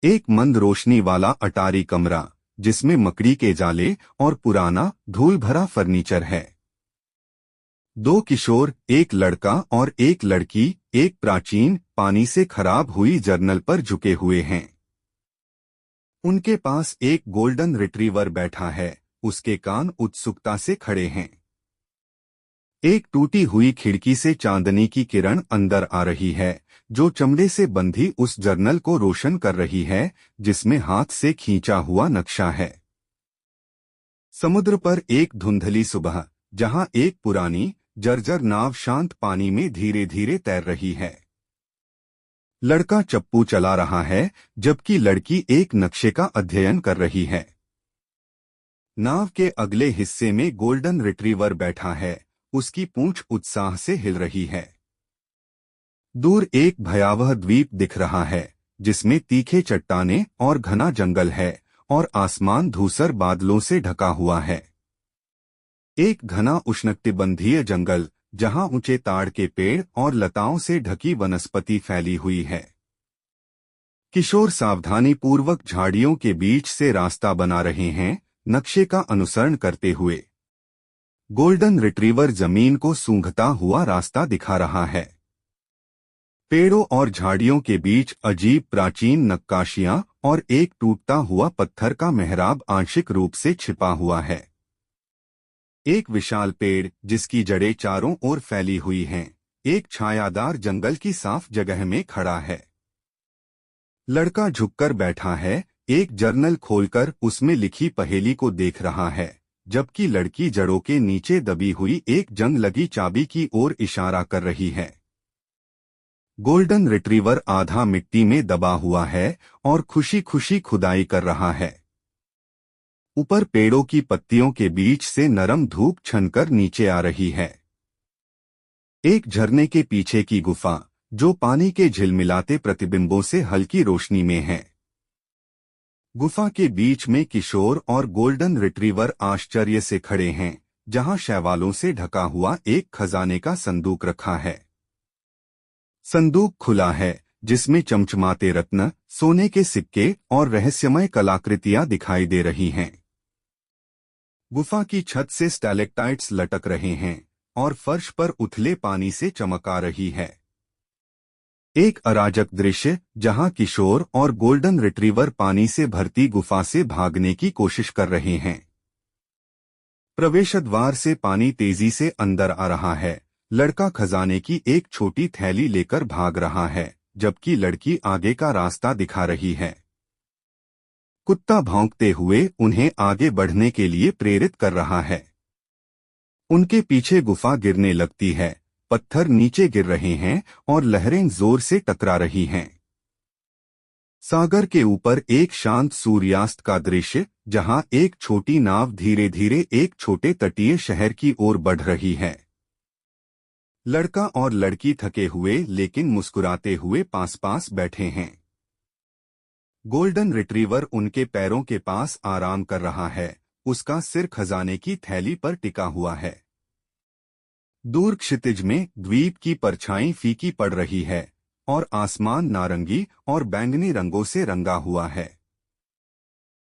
एक मंद रोशनी वाला अटारी कमरा, जिसमें मकड़ी के जाले और पुराना धूल भरा फर्नीचर है। दो किशोर, एक लड़का और एक लड़की, एक प्राचीन पानी से खराब हुई जर्नल पर झुके हुए हैं। उनके पास एक गोल्डन रिट्रीवर बैठा है, उसके कान उत्सुकता से खड़े हैं। एक टूटी हुई खिड़की से चांदनी की किरण अंदर आ रही है, जो चमड़े से बंधी उस जर्नल को रोशन कर रही है जिसमें हाथ से खींचा हुआ नक्शा है। समुद्र पर एक धुंधली सुबह, जहां एक पुरानी जर्जर नाव शांत पानी में धीरे धीरे तैर रही है। लड़का चप्पू चला रहा है, जबकि लड़की एक नक्शे का अध्ययन कर रही है। नाव के अगले हिस्से में गोल्डन रिट्रीवर बैठा है, उसकी पूंछ उत्साह से हिल रही है। दूर एक भयावह द्वीप दिख रहा है, जिसमें तीखे चट्टानें और घना जंगल है, और आसमान धूसर बादलों से ढका हुआ है। एक घना उष्णकटिबंधीय जंगल, जहां ऊंचे ताड़ के पेड़ और लताओं से ढकी वनस्पति फैली हुई है। किशोर सावधानीपूर्वक झाड़ियों के बीच से रास्ता बना रहे हैं, नक्शे का अनुसरण करते हुए। गोल्डन रिट्रीवर जमीन को सूंघता हुआ रास्ता दिखा रहा है। पेड़ों और झाड़ियों के बीच अजीब प्राचीन नक्काशियां और एक टूटता हुआ पत्थर का मेहराब आंशिक रूप से छिपा हुआ है। एक विशाल पेड़, जिसकी जड़ें चारों ओर फैली हुई हैं, एक छायादार जंगल की साफ जगह में खड़ा है। लड़का झुककर बैठा है, एक जर्नल खोलकर उसमें लिखी पहेली को देख रहा है, जबकि लड़की जड़ों के नीचे दबी हुई एक जंग लगी चाबी की ओर इशारा कर रही है। गोल्डन रिट्रीवर आधा मिट्टी में दबा हुआ है और खुशी खुशी खुदाई कर रहा है। ऊपर पेड़ों की पत्तियों के बीच से नरम धूप छनकर नीचे आ रही है। एक झरने के पीछे की गुफा, जो पानी के झिलमिलाते प्रतिबिंबों से हल्की रोशनी में है। गुफा के बीच में किशोर और गोल्डन रिट्रीवर आश्चर्य से खड़े हैं, जहां शैवालों से ढका हुआ एक खजाने का संदूक रखा है। संदूक खुला है, जिसमें चमचमाते रत्न, सोने के सिक्के और रहस्यमय कलाकृतियां दिखाई दे रही हैं। गुफा की छत से स्टैलेक्टाइट्स लटक रहे हैं और फर्श पर उथले पानी से चमक आ रही है। एक अराजक दृश्य, जहां किशोर और गोल्डन रिट्रीवर पानी से भरती गुफा से भागने की कोशिश कर रहे हैं। प्रवेश द्वार से पानी तेजी से अंदर आ रहा है। लड़का खजाने की एक छोटी थैली लेकर भाग रहा है, जबकि लड़की आगे का रास्ता दिखा रही है। कुत्ता भौंकते हुए उन्हें आगे बढ़ने के लिए प्रेरित कर रहा है। उनके पीछे गुफा गिरने लगती है, पत्थर नीचे गिर रहे हैं और लहरें जोर से टकरा रही हैं। सागर के ऊपर एक शांत सूर्यास्त का दृश्य, जहां एक छोटी नाव धीरे धीरे एक छोटे तटीय शहर की ओर बढ़ रही है। लड़का और लड़की थके हुए लेकिन मुस्कुराते हुए पास पास बैठे हैं। गोल्डन रिट्रीवर उनके पैरों के पास आराम कर रहा है, उसका सिर खजाने की थैली पर टिका हुआ है। दूर क्षितिज में द्वीप की परछाई फीकी पड़ रही है और आसमान नारंगी और बैंगनी रंगों से रंगा हुआ है।